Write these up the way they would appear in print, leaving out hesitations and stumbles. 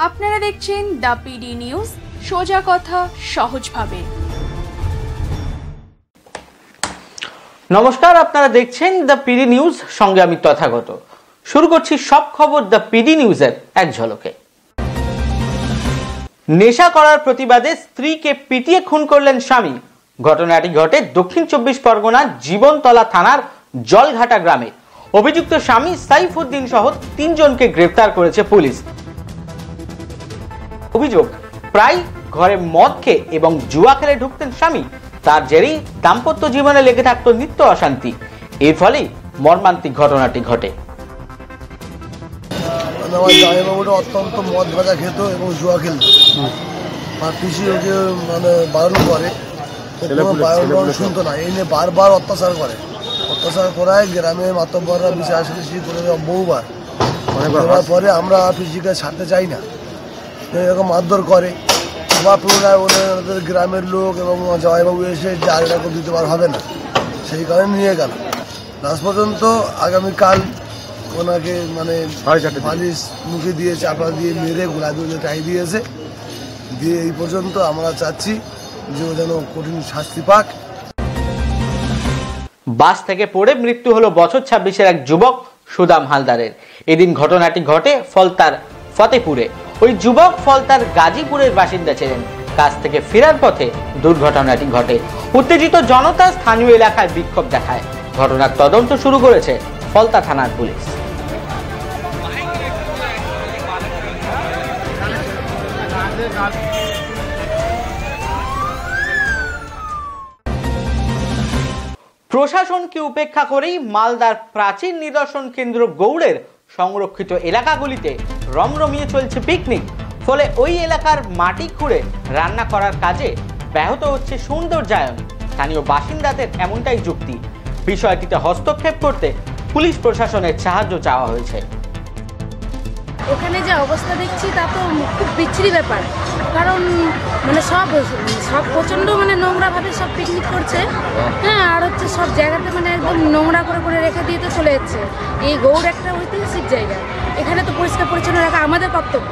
আপনারা দেখছেন the PD news, সোজা কথা সহজভাবে। নমস্কার, আপনারা দেখছেন দ্য পিডি নিউজ, সঙ্গে আমি তথাগত। শুরু করছি সব খবর দ্য পিডি নিউজের এক ঝলকে। নেশা করার প্রতিবাদে স্ত্রীকে পিটিয়ে খুন করলেন স্বামী। ঘটনাটি ঘটে দক্ষিণ 24 পরগনার জীবনতলা থানার জলঘাটা গ্রামে। অভিযুক্ত স্বামী সাইফুদ্দিন সহ 3 জনকে গ্রেফতার করেছে পুলিশ। অভিযোগ, প্রায় ঘরে মদ খেয়ে এবং জুয়া খেলে ঢুকতেন স্বামী। তার জেরেই দাম্পত্য জীবনে লেগে থাকতো নিত্য অশান্তি। এর ফলেই মর্মান্তিক ঘটনাটি ঘটে। আমার জামাইবাবুটা অত্যন্ত মদ ভাজা খেত এবং জুয়া খেলত। আর পিসি ওকে বারণ করে, বারণ শুনতো না। এই নিয়ে বারবার অত্যাচার করায় গ্রামে মাতব্বররা বিশ্বাসী করে বহুবার। করার পরে আমরা পিসিকে ছাড়তে চাই না, এরকম মারধর করে। আবার পুনরায় ওদের গ্রামের লোক এবং জামাইবাবু এসে যে আর এরকম দ্বিতীয়বার হবে না, সেই কারণে নিয়ে গেল। লাস্ট পর্যন্ত আগামীকাল ওনাকে মালিশ মুখে দিয়ে চাপা দিয়ে মেরে গোলা দিয়ে টাই দিয়েছে। দিয়ে এই পর্যন্ত আমরা চাচ্ছি যে ও যেন কঠিন শাস্তি পাক। বাস থেকে পড়ে মৃত্যু হলো বছর 26-এর এক যুবক সুদাম হালদারের। এদিন ঘটনাটি ঘটে ফলতার ফতেপুরে। ওই যুবক ফলতার গাজীপুরের বাসিন্দা ছিলেন। কাজ থেকে ফেরার পথে দুর্ঘটনাটি ঘটে। উত্তেজিত জনতা স্থানীয় এলাকায় বিক্ষোভ দেখায়। ঘটনার তদন্ত শুরু করেছে ফলতা থানার পুলিশ। প্রশাসনকে উপেক্ষা করেই মালদার প্রাচীন নিদর্শন কেন্দ্র গৌড়ের সংরক্ষিত এলাকাগুলিতে রমরমিয়ে চলছে পিকনিক। ফলে ওই এলাকার মাটি খুঁড়ে রান্না করার কাজে ব্যাহত হচ্ছে সৌন্দর্যায়ন। স্থানীয় বাসিন্দাদের এমনটাই যুক্তি। বিষয়টিতে হস্তক্ষেপ করতে পুলিশ প্রশাসনের সাহায্য চাওয়া হয়েছে। ওখানে যে অবস্থা দেখছি তা তো খুব বিচ্ছিরি ব্যাপার। কারণ সব প্রচণ্ড নোংরাভাবে সব পিকনিক করছে। হ্যাঁ, আর হচ্ছে সব জায়গাতে একদম নোংরা করে রেখে দিয়ে তো চলে যাচ্ছে। এই গৌড় একটা ঐতিহাসিক জায়গা, এখানে তো পরিষ্কার পরিচ্ছন্ন রাখা আমাদের কর্তব্য।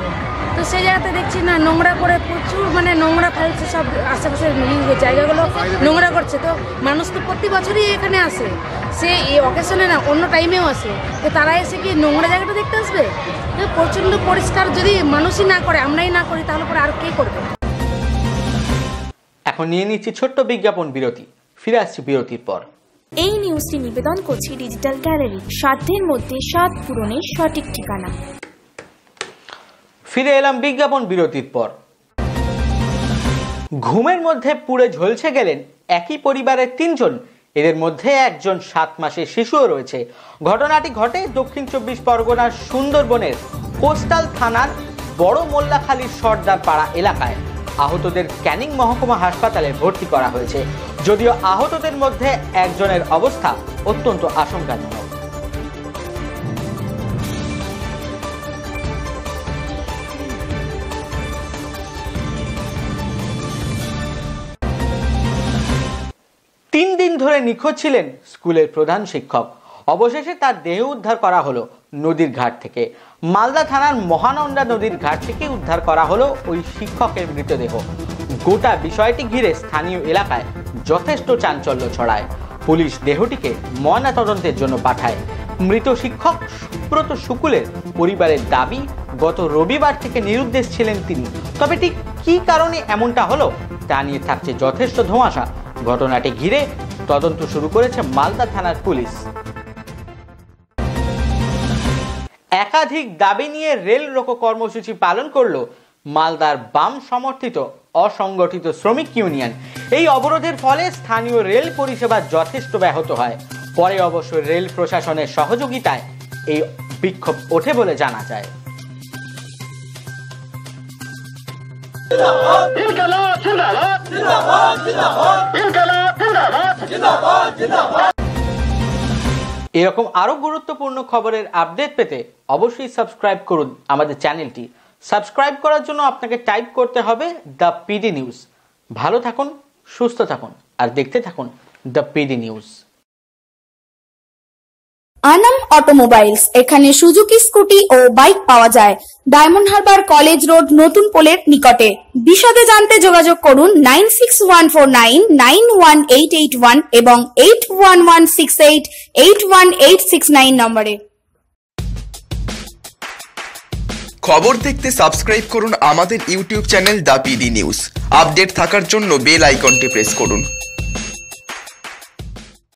তো সেই জায়গাতে দেখছি না, নোংরা করে প্রচুর নোংরা ফেলছে, সব আশেপাশের জায়গাগুলো নোংরা করছে। তো মানুষ তো প্রতি বছরই এখানে আসে, সে এই অকেশনে না অন্য টাইমেও আসে। তো তারা এসে কি নোংরা জায়গাটা দেখতে আসবে? প্রচণ্ড পরিষ্কার যদি মানুষই না করে, আমরাই না করি, তাহলে পরে আর কে করবে? এখন নিয়ে নিচ্ছি ছোট্ট বিজ্ঞাপন বিরতি। ফিরে আসছি বিরতির পর। এই নিউজটি নিবেদন করছি ডিজিটাল গ্যালারি, সাধ্যের মধ্যে স্বাদ পূরণের সঠিক ঠিকানা। ফিরে এলাম বিজ্ঞাপন বিরতির পর। ঘুমের মধ্যে পুড়ে ঝলসে গেলেন একই পরিবারের 3 জন। এদের মধ্যে একজন 7 মাসের শিশুও রয়েছে। ঘটনাটি ঘটে দক্ষিণ 24 পরগনার সুন্দরবনের কোস্টাল থানার বড় মোল্লাখালীর সর্দার পাড়া এলাকায়। আহতদের ক্যানিং মহকুমা হাসপাতালে ভর্তি করা হয়েছে। যদিও আহতদের মধ্যে একজনের অবস্থা অত্যন্ত আশঙ্কাজনক। দিন ধরে নিখোঁজ ছিলেন স্কুলের প্রধান শিক্ষক। অবশেষে তার দেহ উদ্ধার করা হলো নদীর ঘাট থেকে। মালদা থানার মহানন্দা নদীর ঘাট থেকে উদ্ধার করা হলো ওই শিক্ষকের মৃতদেহ। গোটা বিষয়টি ঘিরে স্থানীয় এলাকায় যথেষ্ট চাঞ্চল্য ছড়ায়। পুলিশ দেহটিকে ময়নাতদন্তের জন্য পাঠায়। মৃত শিক্ষক সুব্রত শুকুলের পরিবারের দাবি, গত রবিবার থেকে নিরুদ্দেশ ছিলেন তিনি। তবে ঠিক কী কারণে এমনটা হলো তা নিয়ে থাকছে যথেষ্ট ধোঁয়াশা। ঘটনাটি ঘিরে তদন্ত শুরু করেছে মালদা থানার পুলিশ। একাধিক দাবি নিয়ে রেল রোকো কর্মসূচি পালন করলো মালদার বাম সমর্থিত অসংগঠিত শ্রমিক ইউনিয়ন। এই অবরোধের ফলে স্থানীয় রেল পরিষেবা যথেষ্ট ব্যাহত হয়। পরে অবশ্য রেল প্রশাসনের সহযোগিতায় এই বিক্ষোভ ওঠে বলে জানা যায়। এরকম আরো গুরুত্বপূর্ণ খবরের আপডেট পেতে অবশ্যই সাবস্ক্রাইব করুন আমাদের চ্যানেলটি। সাবস্ক্রাইব করার জন্য আপনাকে টাইপ করতে হবে দ্য পিডি নিউজ। ভালো থাকুন, সুস্থ থাকুন আর দেখতে থাকুন the PD news. Anam automobiles, এখানে সুজুকি স্কুটি ও বাইক পাওয়া যায়। ডায়মন্ড হারবার কলেজ রোড, নতুন পোলের নিকটে। বিশদে জানতে যোগাযোগ করুন 9614991881 এবং 8116881869 নম্বরে। খবর দেখতে সাবস্ক্রাইব করুন আমাদের YouTube channel the PD news. Update থাকার জন্য বেল আইকনটি প্রেস করুন।